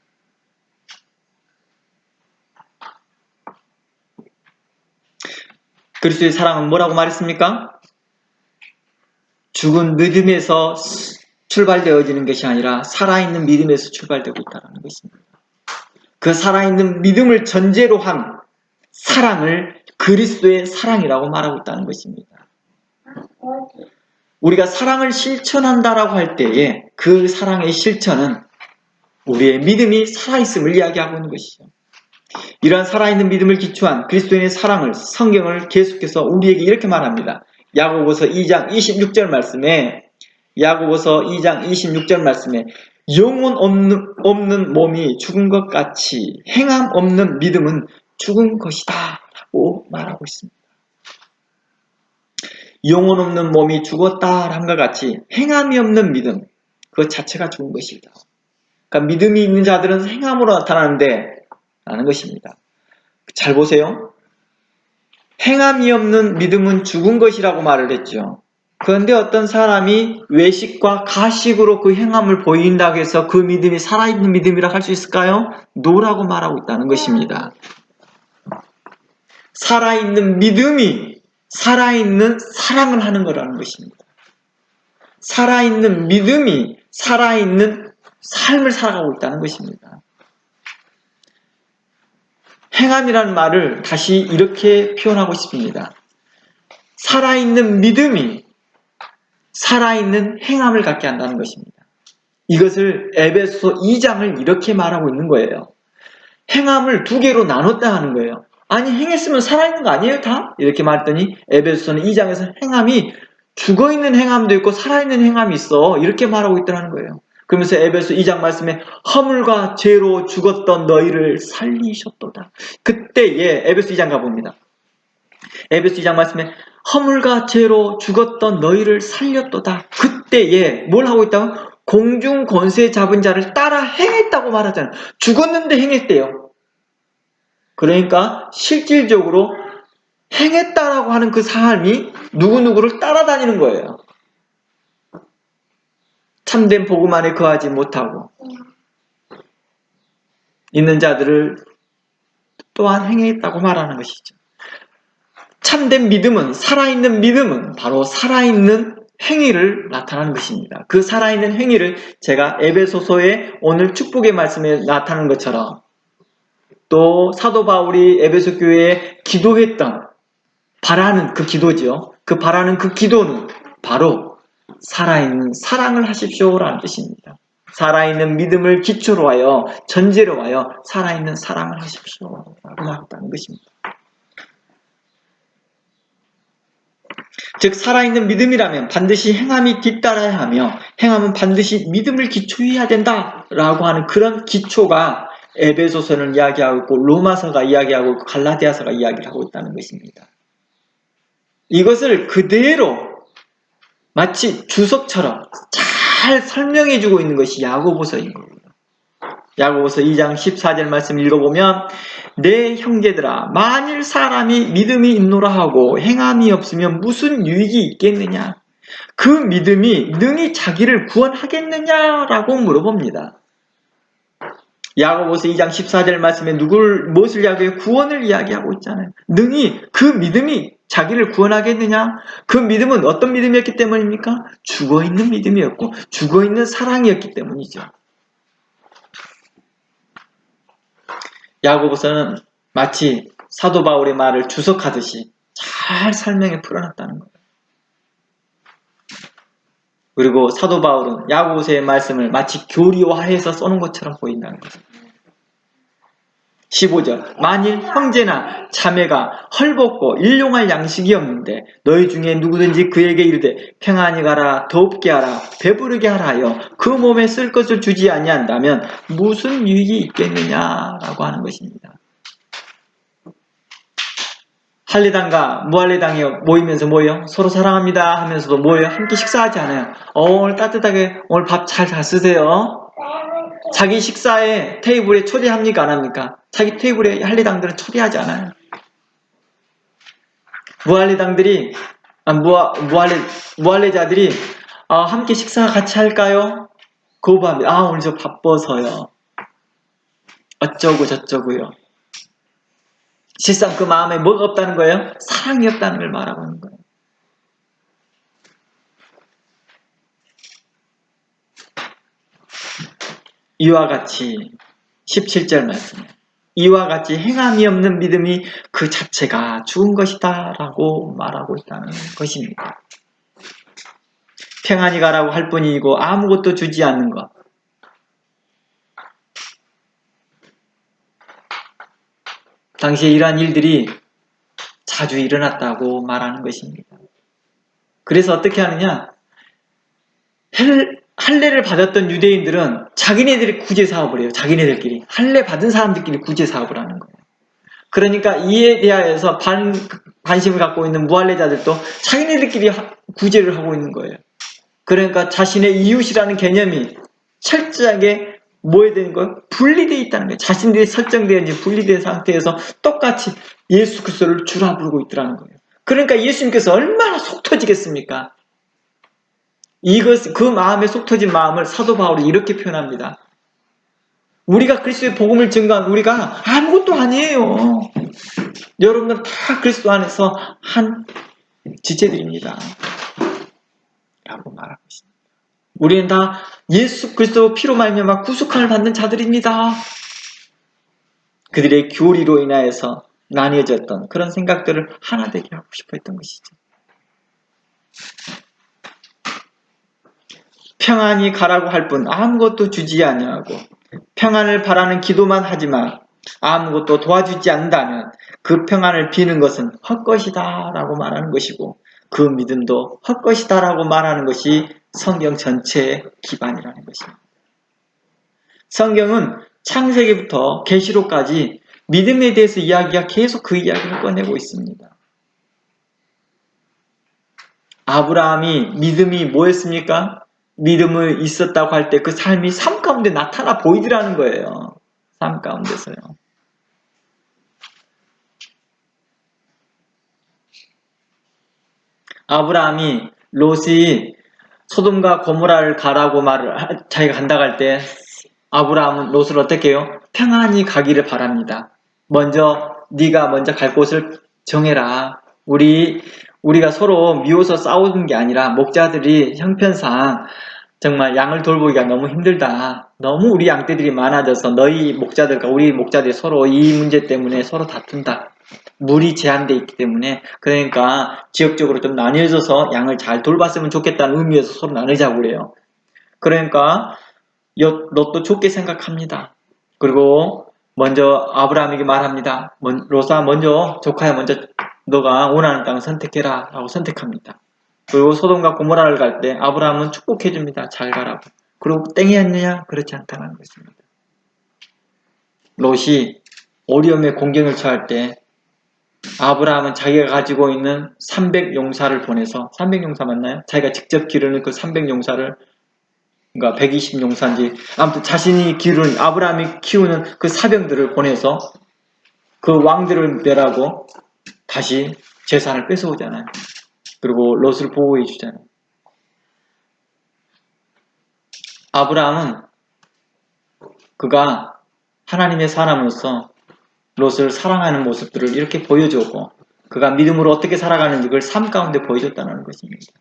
그리스도의 사랑은 뭐라고 말했습니까? 죽은 믿음에서 출발되어지는 것이 아니라 살아있는 믿음에서 출발되고 있다는 것입니다. 그 살아있는 믿음을 전제로 한 사랑을 그리스도의 사랑이라고 말하고 있다는 것입니다. 우리가 사랑을 실천한다라고 할 때에 그 사랑의 실천은 우리의 믿음이 살아있음을 이야기하고 있는 것이죠. 이러한 살아있는 믿음을 기초한 그리스도인의 사랑을 성경을 계속해서 우리에게 이렇게 말합니다. 야고보서 2장 26절 말씀에 영혼 없는 몸이 죽은 것 같이 행함 없는 믿음은 죽은 것이다 라고 말하고 있습니다. 영혼 없는 몸이 죽었다라는 것 같이 행함이 없는 믿음 그 자체가 죽은 것이다. 그러니까 믿음이 있는 자들은 행함으로 나타나는데 라는 것입니다. 잘 보세요. 행함이 없는 믿음은 죽은 것이라고 말을 했죠. 그런데 어떤 사람이 외식과 가식으로 그 행함을 보인다고 해서 그 믿음이 살아있는 믿음이라고 할 수 있을까요? 노라고 말하고 있다는 것입니다. 살아있는 믿음이 살아있는 사랑을 하는 거라는 것입니다. 살아있는 믿음이 살아있는 삶을 살아가고 있다는 것입니다. 행함이라는 말을 다시 이렇게 표현하고 싶습니다. 살아있는 믿음이 살아있는 행함을 갖게 한다는 것입니다. 이것을 에베소 2장을 이렇게 말하고 있는 거예요. 행함을 두 개로 나눴다 하는 거예요. 아니 행했으면 살아있는 거 아니에요 다? 이렇게 말했더니 에베소서는 2장에서 행함이 죽어있는 행함도 있고 살아있는 행함이 있어 이렇게 말하고 있다는 거예요. 그러면서 에베소 2장 말씀에 허물과 죄로 죽었던 너희를 살리셨도다. 그때에 에베소 2장 가봅니다. 에베소 2장 말씀에 허물과 죄로 죽었던 너희를 살렸도다. 그때에 뭘 하고 있다고? 공중 권세 잡은 자를 따라 행했다고 말하잖아요. 죽었는데 행했대요. 그러니까 실질적으로 행했다라고 하는 그 삶이 누구누구를 따라다니는 거예요. 참된 복음 안에 거하지 못하고 있는 자들을 또한 행했다고 말하는 것이죠. 참된 믿음은 살아있는 믿음은 바로 살아있는 행위를 나타나는 것입니다. 그 살아있는 행위를 제가 에베소서의 오늘 축복의 말씀에 나타나는 것처럼 또 사도 바울이 에베소 교회에 기도했던 바라는 그 기도죠. 그 바라는 그 기도는 바로 살아있는 사랑을 하십시오라는 뜻입니다. 살아있는 믿음을 기초로 하여 전제로 하여 살아있는 사랑을 하십시오라고 말했다는 것입니다. 즉 살아있는 믿음이라면 반드시 행함이 뒤따라야 하며 행함은 반드시 믿음을 기초해야 된다라고 하는 그런 기초가 에베소서는 이야기하고 있고 로마서가 이야기하고 있고 갈라디아서가 이야기를 하고 있다는 것입니다. 이것을 그대로 마치 주석처럼 잘 설명해주고 있는 것이 야고보서인 겁니다. 야고보서 2장 14절 말씀 읽어보면 내 형제들아 만일 사람이 믿음이 있노라 하고 행함이 없으면 무슨 유익이 있겠느냐? 그 믿음이 능히 자기를 구원하겠느냐라고 물어봅니다. 야고보서 2장 14절 말씀에 무엇을 이야기해요? 구원을 이야기하고 있잖아요. 능히 그 믿음이 자기를 구원하겠느냐? 그 믿음은 어떤 믿음이었기 때문입니까? 죽어있는 믿음이었고 죽어있는 사랑이었기 때문이죠. 야고보서는 마치 사도 바울의 말을 주석하듯이 잘 설명해 풀어놨다는 거예요. 그리고 사도 바울은 야고보서의 말씀을 마치 교리화해서 써놓은 것처럼 보인다는 거죠. 15절 만일 형제나 자매가 헐벗고 일용할 양식이 없는데 너희 중에 누구든지 그에게 이르되 평안히 가라 덥게 하라 배부르게 하라 하여 그 몸에 쓸 것을 주지 아니한다면 무슨 유익이 있겠느냐라고 하는 것입니다. 할례당과 무할례당이 모이면서 뭐예요? 서로 사랑합니다 하면서도 뭐예요? 함께 식사하지 않아요. 오늘 따뜻하게 오늘 밥 잘 쓰세요. 자기 식사에 테이블에 초대합니까? 안 합니까? 자기 테이블에 할례당들은 초대하지 않아요. 무할례당들이 무할례자들이 함께 식사 같이 할까요? 거부합니다. 오늘 저 바빠서요. 어쩌고 저쩌고요. 실상 그 마음에 뭐가 없다는 거예요? 사랑이 없다는 걸 말하고 있는 거예요. 이와 같이 17절 말씀에 이와 같이 행함이 없는 믿음이 그 자체가 죽은 것이다 라고 말하고 있다는 것입니다. 평안히 가라고 할 뿐이고 아무것도 주지 않는 것. 당시에 이러한 일들이 자주 일어났다고 말하는 것입니다. 그래서 어떻게 하느냐? 할례를 받았던 유대인들은 자기네들이 구제 사업을 해요. 자기네들끼리. 할례 받은 사람들끼리 구제 사업을 하는 거예요. 그러니까 이에 대하여서 관심을 갖고 있는 무할례자들도 자기네들끼리 구제를 하고 있는 거예요. 그러니까 자신의 이웃이라는 개념이 철저하게 뭐에 되는 거예요? 분리되어 있다는 거예요. 자신들이 설정되어 있는 분리된 상태에서 똑같이 예수 그리스도를 주라 부르고 있더라는 거예요. 그러니까 예수님께서 얼마나 속 터지겠습니까? 그 마음에 속 터진 마음을 사도 바울이 이렇게 표현합니다. 우리가 그리스도의 복음을 증거한 우리가 아무것도 아니에요. 여러분들 다 그리스도 안에서 한 지체들입니다. 라고 말하고 있습니다. 우리는 다 예수 그리스도 피로 말미암아 구속함을 받는 자들입니다. 그들의 교리로 인하여서 나뉘어졌던 그런 생각들을 하나 되게 하고 싶어 했던 것이죠. 평안히 가라고 할 뿐 아무것도 주지 아니하고 평안을 바라는 기도만 하지만 아무것도 도와주지 않는다면 그 평안을 비는 것은 헛것이다 라고 말하는 것이고 그 믿음도 헛것이다 라고 말하는 것이 성경 전체의 기반이라는 것입니다. 성경은 창세기부터 계시록까지 믿음에 대해서 이야기가 계속 그 이야기를 꺼내고 있습니다. 아브라함이 믿음이 뭐였습니까? 믿음을 있었다고 할 때 그 삶이 삶 가운데 나타나 보이더라는 거예요. 삶 가운데서요. 아브라함이 롯이 소돔과 고모라를 가라고 자기가 간다고 할 때 아브라함은 롯을 어떻게 해요? 평안히 가기를 바랍니다. 네가 먼저 갈 곳을 정해라. 우리가 서로 미워서 싸우는 게 아니라 목자들이 형편상 정말 양을 돌보기가 너무 힘들다. 너무 우리 양떼들이 많아져서 너희 목자들과 우리 목자들이 서로 이 문제 때문에 서로 다툰다. 물이 제한되어 있기 때문에 그러니까 지역적으로 좀 나뉘어져서 양을 잘 돌봤으면 좋겠다는 의미에서 서로 나누자고 그래요. 그러니까 롯도 좋게 생각합니다. 그리고 먼저 아브라함에게 말합니다. 롯아 조카야 먼저 너가 원하는 땅을 선택해라 라고 선택합니다. 그리고 소돔과 고모라를 갈 때 아브라함은 축복해줍니다. 잘 가라고. 그리고 땡이 했느냐? 그렇지 않다는 것입니다. 롯이 어려움의 공경을 처할 때 아브라함은 자기가 가지고 있는 300용사를 보내서 300용사 맞나요? 자기가 직접 기르는 그 300용사를 그러니까 120용사인지 아무튼 자신이 기르는 아브라함이 키우는 그 사병들을 보내서 그 왕들을 멸하고 다시 재산을 뺏어오잖아요. 그리고 롯을 보호해 주잖아요. 아브라함은 그가 하나님의 사람으로서 롯을 사랑하는 모습들을 이렇게 보여주고 그가 믿음으로 어떻게 살아가는지 그걸 삶 가운데 보여줬다는 것입니다.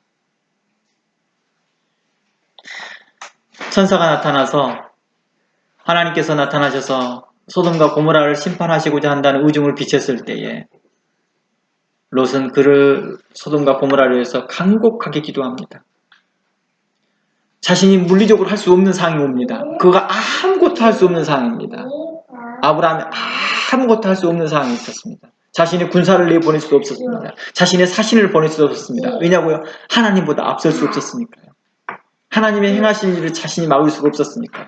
천사가 나타나서 하나님께서 나타나셔서 소돔과 고모라를 심판하시고자 한다는 의중을 비쳤을 때에 롯은 그를 소돔과 고모라를 위해서 간곡하게 기도합니다. 자신이 물리적으로 할 수 없는 상황이 옵니다. 그가 아무것도 할 수 없는 상황입니다. 아브라함이 아무것도 할 수 없는 상황이 있었습니다. 자신의 군사를 내보낼 수도 없었습니다. 자신의 사신을 보낼 수도 없었습니다. 왜냐고요? 하나님보다 앞설 수 없었으니까요. 하나님의 행하신 일을 자신이 막을 수가 없었으니까요.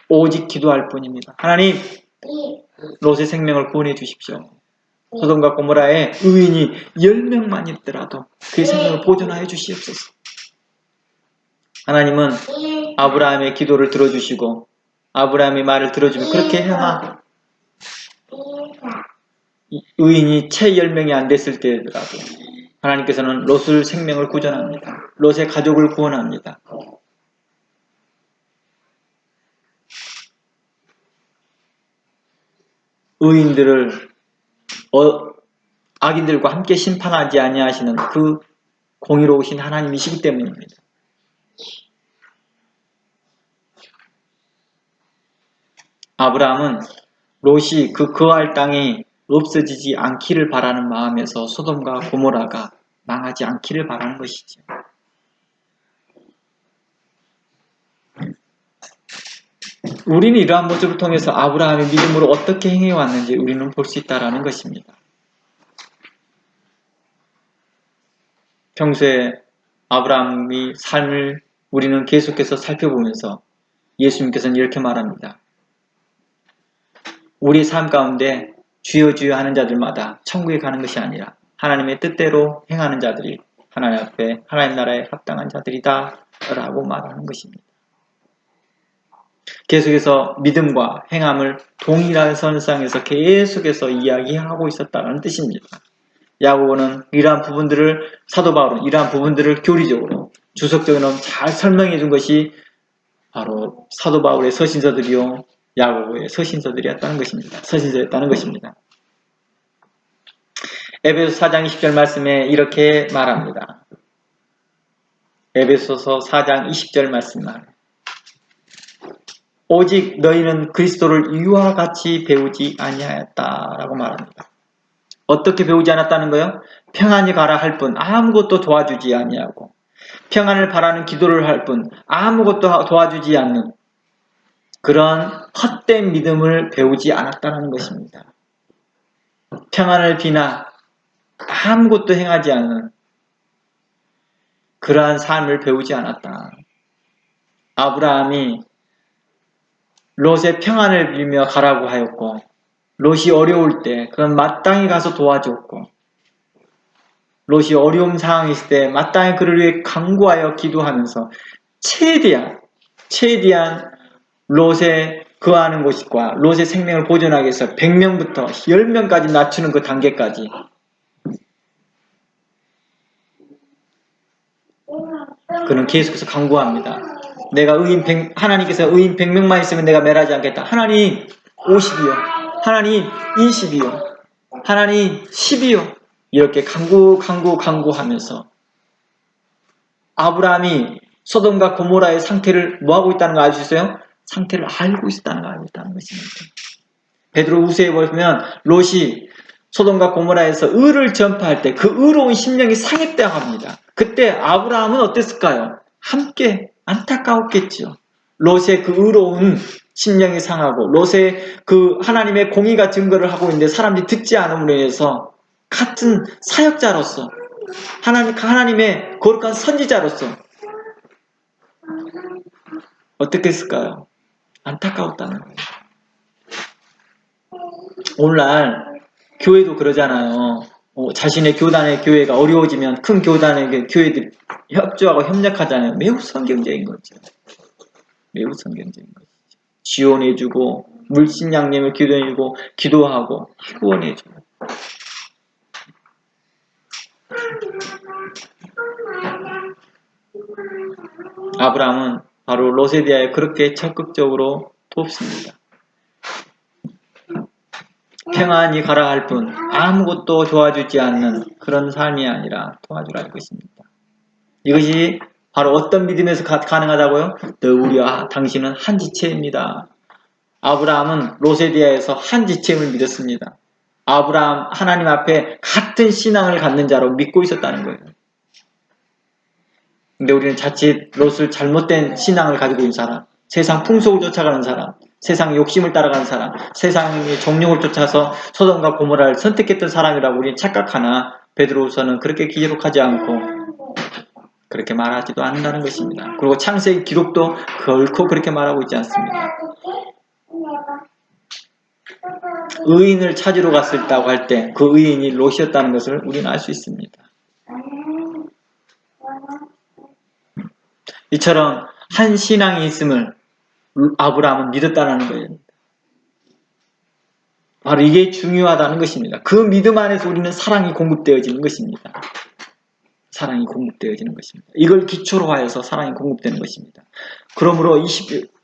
오직 기도할 뿐입니다. 하나님, 롯의 생명을 구원해 주십시오. 소돔과 고모라에 의인이 10명만 있더라도 그의 생명을 보존하여 주시옵소서. 하나님은 아브라함의 기도를 들어주시고 아브라함의 말을 들어주면 그렇게 행하 의인이 채 10명이 안 됐을 때라도 하나님께서는 롯의 생명을 구원합니다. 롯의 가족을 구원합니다. 의인들을 악인들과 함께 심판하지 아니하시는 그 공의로우신 하나님이시기 때문입니다. 아브라함은 롯이 그 거할 땅이 없어지지 않기를 바라는 마음에서 소돔과 고모라가 망하지 않기를 바라는 것이죠. 우리는 이러한 모습을 통해서 아브라함의 믿음으로 어떻게 행해왔는지 우리는 볼 수 있다는 것입니다. 평소에 아브라함의 삶을 우리는 계속해서 살펴보면서 예수님께서는 이렇게 말합니다. 우리 삶 가운데 주여 주여 하는 자들마다 천국에 가는 것이 아니라 하나님의 뜻대로 행하는 자들이 하나님 앞에 하나님 나라에 합당한 자들이다 라고 말하는 것입니다. 계속해서 믿음과 행함을 동일한 선상에서 계속해서 이야기하고 있었다는 뜻입니다. 야고보는 이러한 부분들을 사도 바울은 이러한 부분들을 교리적으로 주석적으로 잘 설명해 준 것이 바로 사도 바울의 서신서들이요 야고보의 서신서들이었다는 것입니다. 서신서였다는 것입니다. 에베소서 4장 20절 말씀에 이렇게 말합니다. 에베소서 4장 20절 말씀만 오직 너희는 그리스도를 이와 같이 배우지 아니하였다라고 말합니다. 어떻게 배우지 않았다는 거요? 평안히 가라 할 뿐 아무것도 도와주지 아니하고 평안을 바라는 기도를 할 뿐 아무것도 도와주지 않는 그런 헛된 믿음을 배우지 않았다는 것입니다. 평안을 비나 아무것도 행하지 않는 그러한 삶을 배우지 않았다. 아브라함이 롯의 평안을 빌며 가라고 하였고 롯이 어려울 때 그건 마땅히 가서 도와줬고 롯이 어려운 상황이 있을 때 마땅히 그를 위해 간구하여 기도하면서 최대한 롯의 거하는 곳과 롯의 생명을 보존하기 위해서 100명부터 10명까지 낮추는 그 단계까지 그는 계속해서 간구합니다. 내가 하나님께서 의인 100명만 있으면 내가 멸하지 않겠다. 하나님 50이요. 하나님 20이요. 하나님 10이요. 이렇게 간구하면서 아브라함이 소돔과 고모라의 상태를 뭐하고 있다는 거 알 수 있어요? 상태를 알고 있다는 거 알고 있다는 것입니다. 베드로 후서에 보면 롯이 소돔과 고모라에서 의를 전파할 때 그 의로운 심령이 상했다고 합니다. 그때 아브라함은 어땠을까요? 함께 안타까웠겠죠. 롯의 그 의로운 심령이 상하고 롯의 그 하나님의 공의가 증거를 하고 있는데 사람들이 듣지 않음으로 인해서 같은 사역자로서 하나님의 거룩한 선지자로서 어떻게 했을까요? 안타까웠다는 거예요. 오늘날 교회도 그러잖아요. 자신의 교단의 교회가 어려워지면 큰 교단의 교회들이 협조하고 협력하잖아요. 매우 성경적인 거죠. 매우 성경적인 거죠. 지원해주고 물신양념을 기도해주고 기도하고 후원해주고. 아브라함은 바로 롯에 대하여 그렇게 적극적으로 돕습니다. 평안히 가라 할 뿐 아무것도 도와주지 않는 그런 삶이 아니라 도와주라 이것입니다. 이것이 바로 어떤 믿음에서 가능하다고요? 너 우리와 당신은 한 지체입니다. 아브라함은 롯에 대하여서 한 지체임을 믿었습니다. 아브라함 하나님 앞에 같은 신앙을 갖는 자로 믿고 있었다는 거예요. 근데 우리는 자칫 롯을 잘못된 신앙을 가지고 있는 사람, 세상 풍속을 쫓아가는 사람, 세상 욕심을 따라가는 사람, 세상의 정욕을 쫓아서 소돔과 고모라를 선택했던 사람이라고 우리는 착각하나 베드로후서는 그렇게 기록하지 않고 그렇게 말하지도 않는다는 것입니다. 그리고 창세기 기록도 결코 그렇게 말하고 있지 않습니다. 의인을 찾으러 갔었다고 할 때 그 의인이 롯이었다는 것을 우리는 알 수 있습니다. 이처럼 한 신앙이 있음을 아브라함은 믿었다는 거예요. 바로 이게 중요하다는 것입니다. 그 믿음 안에서 우리는 사랑이 공급되어지는 것입니다. 사랑이 공급되어지는 것입니다. 이걸 기초로 하여서 사랑이 공급되는 것입니다. 그러므로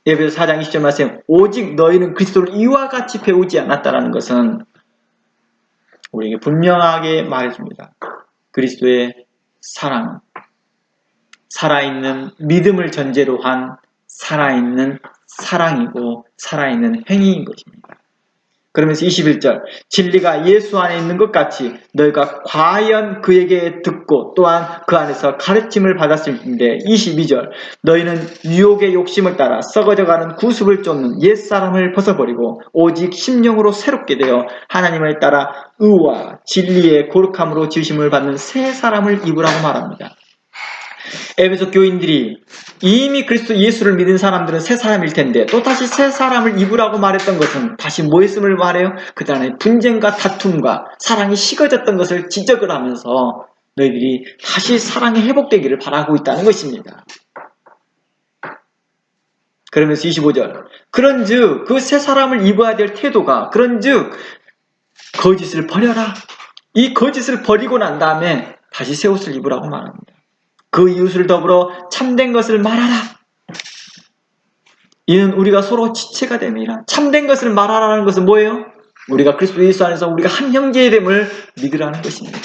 에베소 4장 20절 말씀 오직 너희는 그리스도를 이와 같이 배우지 않았다라는 것은 우리에게 분명하게 말해줍니다. 그리스도의 사랑은 살아있는 믿음을 전제로 한 살아있는 사랑이고 살아있는 행위인 것입니다. 그러면서 21절 진리가 예수 안에 있는 것 같이 너희가 과연 그에게 듣고 또한 그 안에서 가르침을 받았을 텐데 22절 너희는 유혹의 욕심을 따라 썩어져가는 구습을 쫓는 옛사람을 벗어버리고 오직 심령으로 새롭게 되어 하나님을 따라 의와 진리의 거룩함으로 지으심을 받는 새 사람을 입으라고 말합니다. 에베소 교인들이 이미 그리스도 예수를 믿은 사람들은 새 사람일 텐데 또다시 새 사람을 입으라고 말했던 것은 다시 뭐 했음을 말해요? 그 다음에 분쟁과 다툼과 사랑이 식어졌던 것을 지적을 하면서 너희들이 다시 사랑이 회복되기를 바라고 있다는 것입니다. 그러면서 25절 그런즉 그 새 사람을 입어야 될 태도가 그런즉 거짓을 버려라. 이 거짓을 버리고 난 다음에 다시 새 옷을 입으라고 말합니다. 그 이웃을 더불어 참된 것을 말하라. 이는 우리가 서로 지체가 됨이라. 참된 것을 말하라는 것은 뭐예요? 우리가 그리스도 예수 안에서 우리가 한 형제의 됨을 믿으라는 것입니다.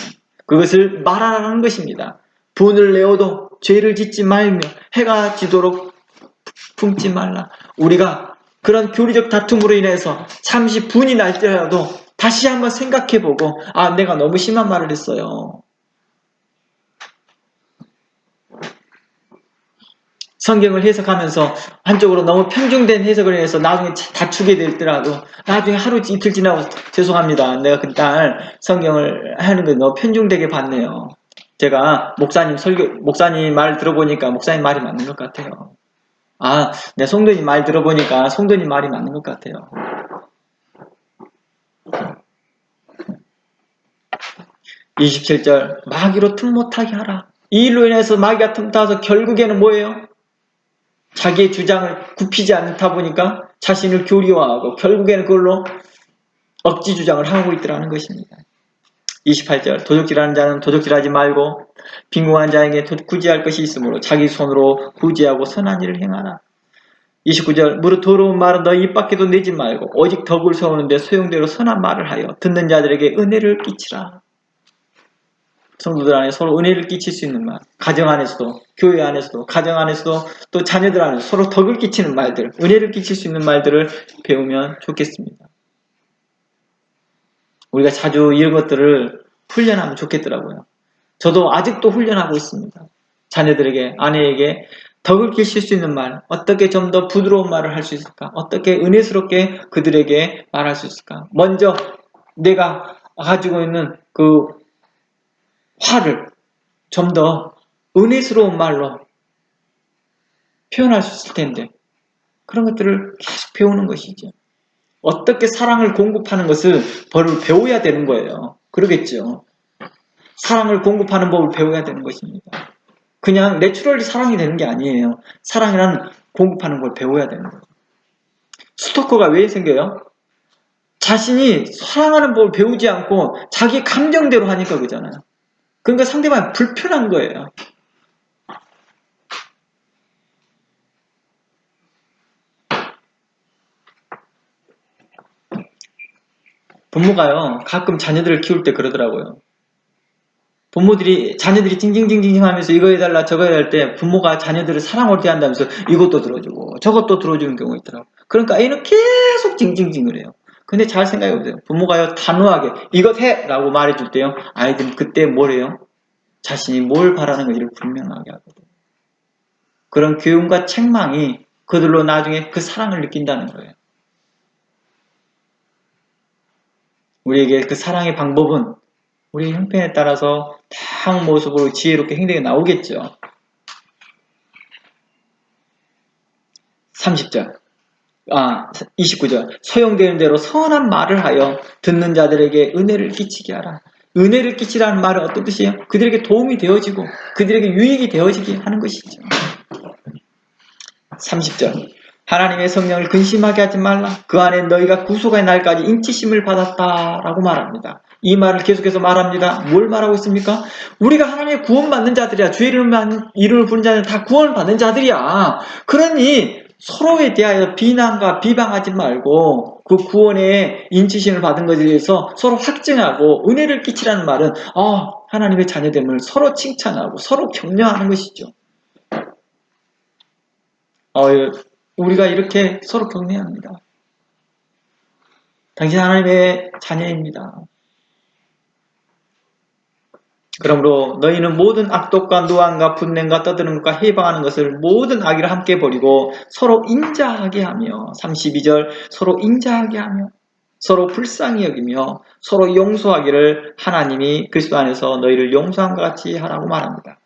그것을 말하라는 것입니다. 분을 내어도 죄를 짓지 말며 해가 지도록 품지 말라. 우리가 그런 교리적 다툼으로 인해서 잠시 분이 날지라도 다시 한번 생각해보고 내가 너무 심한 말을 했어요. 성경을 해석하면서 한쪽으로 너무 편중된 해석을 해서 나중에 다투게 될더라도 나중에 하루 이틀 지나고 죄송합니다. 내가 그날 성경을 하는 거 너무 편중되게 봤네요. 제가 목사님 말 들어보니까 목사님 말이 맞는 것 같아요. 내 성도님 말 들어보니까 성도님 말이 맞는 것 같아요. 27절 마귀로 틈 못하게 하라. 이 일로 인해서 마귀가 틈 타서 결국에는 뭐예요? 자기의 주장을 굽히지 않다 보니까 자신을 교리화하고 결국에는 그걸로 억지 주장을 하고 있더라는 것입니다. 28절 도적질하는 자는 도적질하지 말고 빈궁한 자에게 구제할 것이 있으므로 자기 손으로 구제하고 선한 일을 행하라. 29절 무릇 더러운 말은 너희 입 밖에도 내지 말고 오직 덕을 세우는데 소용대로 선한 말을 하여 듣는 자들에게 은혜를 끼치라. 성도들 안에 서로 은혜를 끼칠 수 있는 말, 가정 안에서도, 교회 안에서도, 가정 안에서도, 또 자녀들 안에서 서로 덕을 끼치는 말들, 은혜를 끼칠 수 있는 말들을 배우면 좋겠습니다. 우리가 자주 이런 것들을 훈련하면 좋겠더라고요. 저도 아직도 훈련하고 있습니다. 자녀들에게, 아내에게 덕을 끼칠 수 있는 말, 어떻게 좀 더 부드러운 말을 할 수 있을까? 어떻게 은혜스럽게 그들에게 말할 수 있을까? 먼저 내가 가지고 있는 그 화를 좀 더 은혜스러운 말로 표현할 수 있을 텐데 그런 것들을 계속 배우는 것이죠. 어떻게 사랑을 공급하는 것을 벌을 배워야 되는 거예요. 그러겠죠. 사랑을 공급하는 법을 배워야 되는 것입니다. 그냥 내추럴리 사랑이 되는 게 아니에요. 사랑이란 공급하는 걸 배워야 되는 거예요. 스토커가 왜 생겨요? 자신이 사랑하는 법을 배우지 않고 자기 감정대로 하니까 그잖아요. 그러니까 상대방이 불편한 거예요. 부모가요, 가끔 자녀들을 키울 때 그러더라고요. 자녀들이 징징징징 하면서 이거 해달라 저거 해달라 때 부모가 자녀들을 사랑을 대한다면서 이것도 들어주고 저것도 들어주는 경우가 있더라고요. 그러니까 애는 계속 징징징을 해요. 근데 잘 생각해보세요. 부모가요, 단호하게 이것 해! 라고 말해줄 때요, 아이들은 그때 뭘 해요? 자신이 뭘 바라는 건지를 분명하게 하거든요. 그런 교훈과 책망이 그들로 나중에 그 사랑을 느낀다는 거예요. 우리에게 그 사랑의 방법은 우리 형편에 따라서 다양한 모습으로 지혜롭게 행동이 나오겠죠. 29절. 소용되는 대로 선한 말을 하여 듣는 자들에게 은혜를 끼치게 하라. 은혜를 끼치라는 말은 어떤 뜻이에요? 그들에게 도움이 되어지고 그들에게 유익이 되어지게 하는 것이죠. 30절. 하나님의 성령을 근심하게 하지 말라. 그 안에 너희가 구속의 날까지 인치심을 받았다라고 말합니다. 이 말을 계속해서 말합니다. 뭘 말하고 있습니까? 우리가 하나님의 구원받는 자들이야. 주의 이름을 부른 자들은 다 구원받는 자들이야. 그러니 서로에 대하여 비난과 비방하지 말고 그 구원의 인치심을 받은 것에 대해서 서로 확증하고 은혜를 끼치라는 말은 하나님의 자녀됨을 서로 칭찬하고 서로 격려하는 것이죠. 우리가 이렇게 서로 격려해야 합니다. 당신 하나님의 자녀입니다. 그러므로 너희는 모든 악독과 노함과 분냄과 떠드는 것과 해방하는 것을 모든 악의를 함께 버리고 서로 인자하게 하며 32절 서로 인자하게 하며 서로 불쌍히 여기며 서로 용서하기를 하나님이 그리스도 안에서 너희를 용서한 것 같이 하라고 말합니다.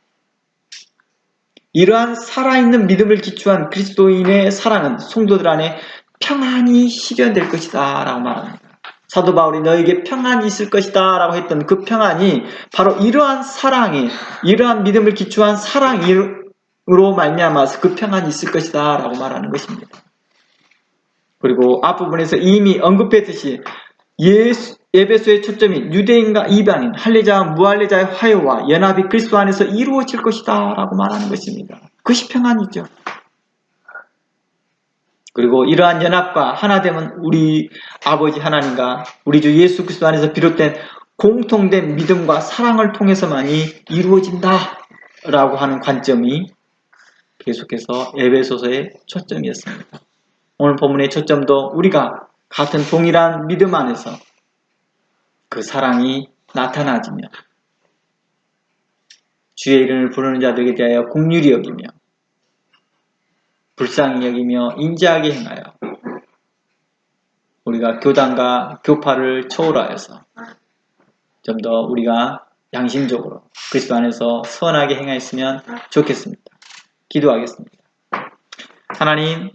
이러한 살아있는 믿음을 기초한 그리스도인의 사랑은 성도들 안에 평안이 실현될 것이다 라고 말합니다. 사도 바울이 너에게 평안이 있을 것이다 라고 했던 그 평안이 바로 이러한 사랑이, 이러한 믿음을 기초한 사랑으로 말미암아서 그 평안이 있을 것이다 라고 말하는 것입니다. 그리고 앞부분에서 이미 언급했듯이 에베소의 초점이 유대인과 이방인, 할례자와 무할례자의 화해와 연합이 그리스도 안에서 이루어질 것이다 라고 말하는 것입니다. 그것이 평안이죠. 그리고 이러한 연합과 하나됨은 우리 아버지 하나님과 우리 주 예수 그리스도 안에서 비롯된 공통된 믿음과 사랑을 통해서만이 이루어진다 라고 하는 관점이 계속해서 에베소서의 초점이었습니다. 오늘 본문의 초점도 우리가 같은 동일한 믿음 안에서 그 사랑이 나타나지며 주의 이름을 부르는 자들에게 대하여 긍휼히 여기며 불쌍히 여기며 인자하게 행하여 우리가 교단과 교파를 초월하여서 좀 더 우리가 양심적으로 그리스도 안에서 선하게 행하였으면 좋겠습니다. 기도하겠습니다. 하나님,